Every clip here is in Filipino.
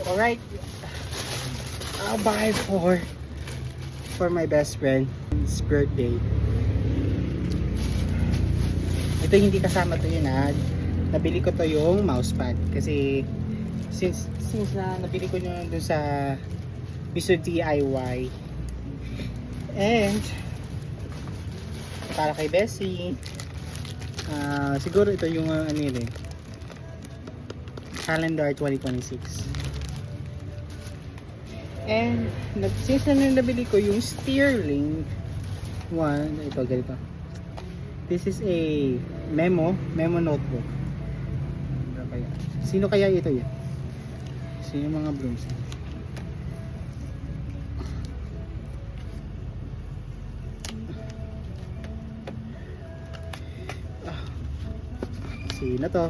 Alright. I'll buy for my best friend's birthday. Ito hindi kasama to yun ha. Nabili ko to yung mousepad kasi since na nabili ko yun dun sa Mr. DIY, and para kay Bessie, siguro ito yung ano yun eh, calendar 2026. And since na nabili ko yung Sterling one, ito ganito. This is a memo notebook. Sino kaya ito yun? Sino mga brooms? Sino to?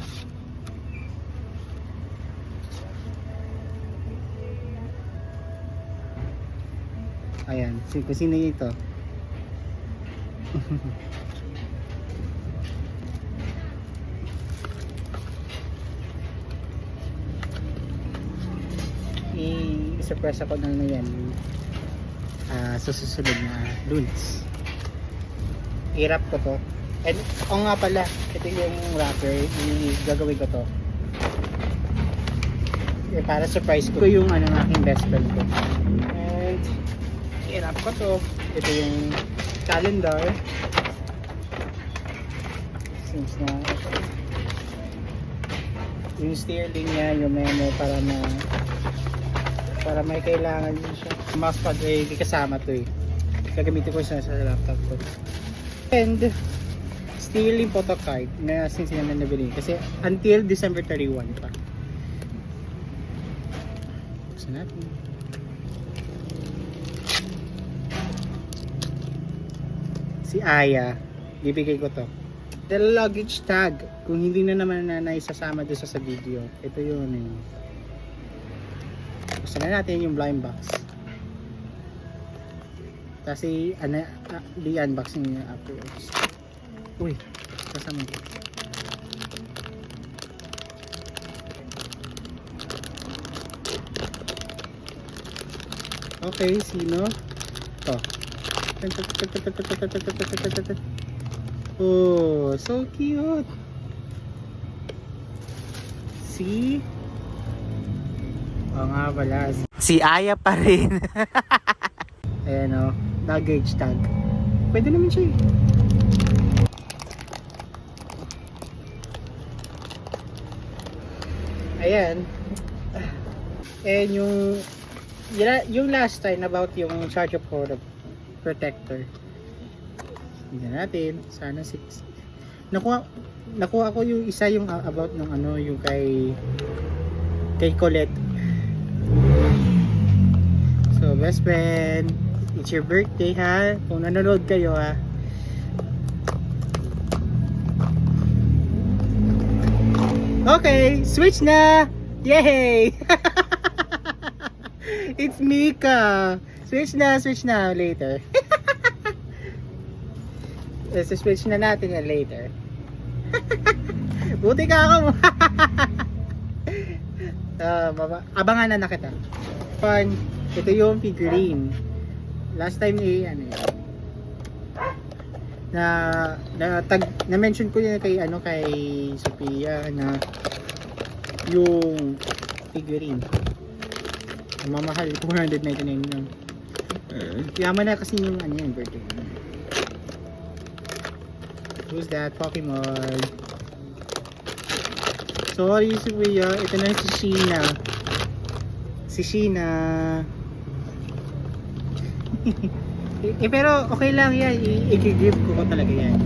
Ayan, sino ito? I-surprise ako na yan sa susunod na Lunes. I-wrap ko to. And nga pala, ito yung wrapper, gagawin ko to para surprise ko yung ano ng aking best friend ko. And i-wrap ko to. Ito yung calendar, since na yung Sterling niya, yung memo, para may kailangan din siya. Mousepad eh, di kasama to eh. Gagamitin ko siya sa laptop ko. And Sterling photo card na since na nabili kasi until December 31 pa. Buksan natin. Si Aya, bibigay ko to. The luggage tag, kung hindi na naman na naisasama doon sa video, ito yun eh. Buksan na natin yung blind box. Kasi di-unboxing niya afterwards. Uy, kasama ko. Okay, sino? To. Oh, so cute. See? Oo nga pala. Si Aya pa rin. Ayan o, luggage tag. Pwede naman siya eh. Ayan. And yung last time about yung charger port protector. Tingnan natin. Sana 6. Nakuha ko yung isa yung about ng ano, yung kay Colette. So, best friend, it's your birthday ha. Kung nanonood kayo ha. Okay, switch na. Yay! It's Mika. Switch na later. Switch na natin yan later. Buti ka ako. Abangan na kita. Fun. Ito yung figurine. Last time ano yan. Na mention ko yun kay Sophia na yung figurine. Mamahal, 499 lang. Yaman na kasi yung ano yung birthday. Who's that? Pokemon. Sorry, Sophia. Ito na si Sheena. Si Sheena. Pero okay lang yan. I-give ko talaga yan.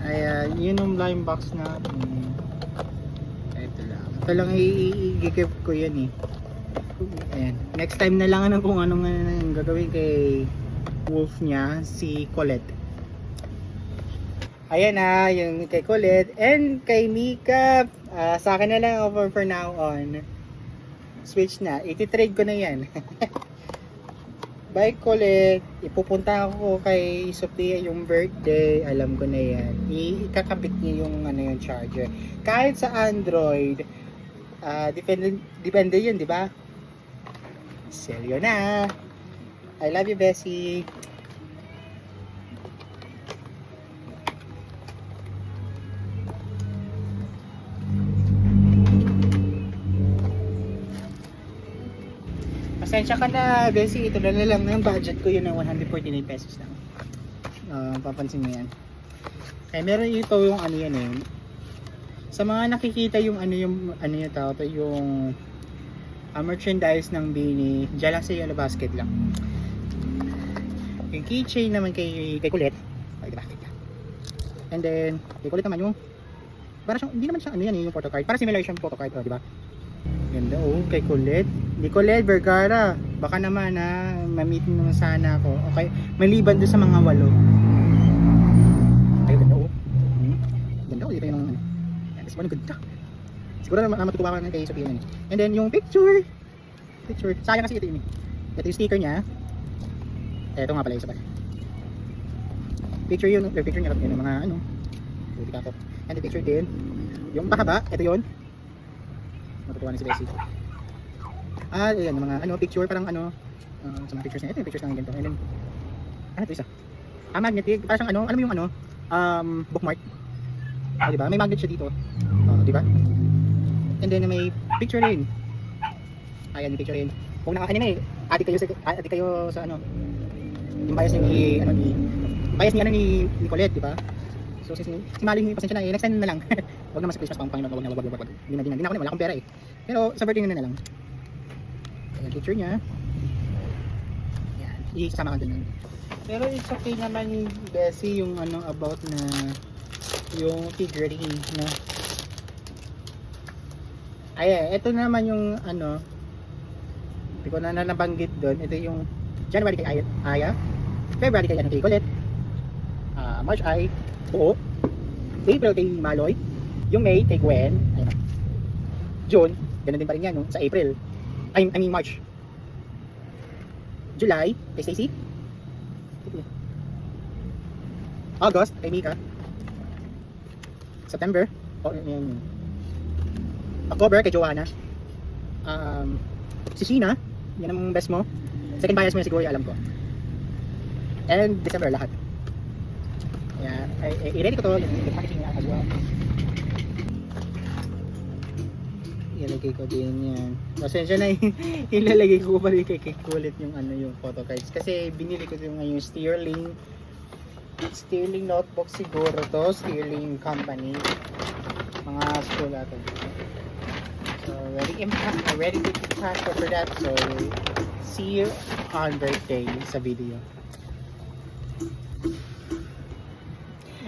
Ayan, yun yung blind box na. Ito lang i-give ko yan eh. Ayan. Next time na lang kung anong gagawin kay wolf niya, si Colette. Ayan na, yung kay Colette and kay Mika. Sa akin na lang over for now on. Switch na. Iti-trade ko na yan. Bye Colette. Ipupunta ako kay Sophia yung birthday. Alam ko na yan. Ikakabit niya yung yung charger. Kahit sa Android, Depende yun, di ba? Seryo na. I love you, Bessie. Pasensya ka na, Bessie. Ito na lang yung budget ko, yun ng 149 pesos lang. Papansin mo yan. Eh, meron ito yung ano yan eh. Sa mga nakikita yung yung tao to, yung merchandise ng Bini, dyan lang sa Yellow Basket lang. Yung keychain naman kay Kulit. Ay, diba? And then, kay Kulit naman yung, para siyang, hindi naman siya ano yan yung photo card. Para similar siyang photo card, diba? Ganda kay Kulit. Di Kulit Vergara. Baka naman ma-meet naman sana ako. Okay, maliban doon sa mga 8. Ay, ganda Ganda dito yung ano. Yan, siguro ganda. Siguro na matutuwa ka ng kay Sophia yan. And then yung picture. Sayang kasi ito yun. Ito yung sticker niya. Ito nga pala yung isa pala. Picture yun. Picture niya yung mga ano. And the picture din. Yung pahaba. Ito yun. Matutuwa na si Bessie. Ayan, mga picture parang sa mga pictures na ito, yung pictures ng ganito. And then, ito isa. Magnetic, parang siyang alam mo yung bookmark. Diba? May magnet siya dito. Diba? And then may picture rin. Ayan, yung picture rin. Kung adik kayo sa yung bias ni Colette, diba? So si Maling, pasensya na next time na lang. Huwag naman sa Christmas pang Panginoon, wag. Hindi na ako wala akong pera eh. Pero sa birthday na lang. Ayan, picture niya. Yan, isama ka dun. Pero it's okay naman, Bessie, yung about na yung figurine, no? Ay, ito naman yung hindi ko na nabanggit doon. Ito yung January kay Aya, February kay Colette, March ay Buo, April kay Maloy, yung May kay Gwen, ayun. June, ganun din pa rin yan, no? Sa April. I mean March. July kay Stacy. August kay Mika. September, October kay Joanna. Si Sheena, yan ang best mo. Second bias mo yan siguro, alam ko. And December lahat. Yan, i-ready ko to. Packaging na as well. Ilalagay ko din yan. Pasensya na ilalagay ko pa rin kay Kulit yung yung photo cards. Kasi binili ko yung ngayon Sterling notebook siguro to. Sterling company. Mga school natin. So ready to transfer for that. So see you on birthday sa video.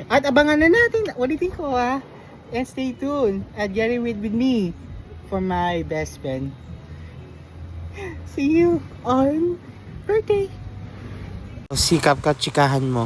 At abangan na natin, ulitin ko and stay tuned at get it with me for my best friend. See you on birthday. Sikap ka, chikahan mo.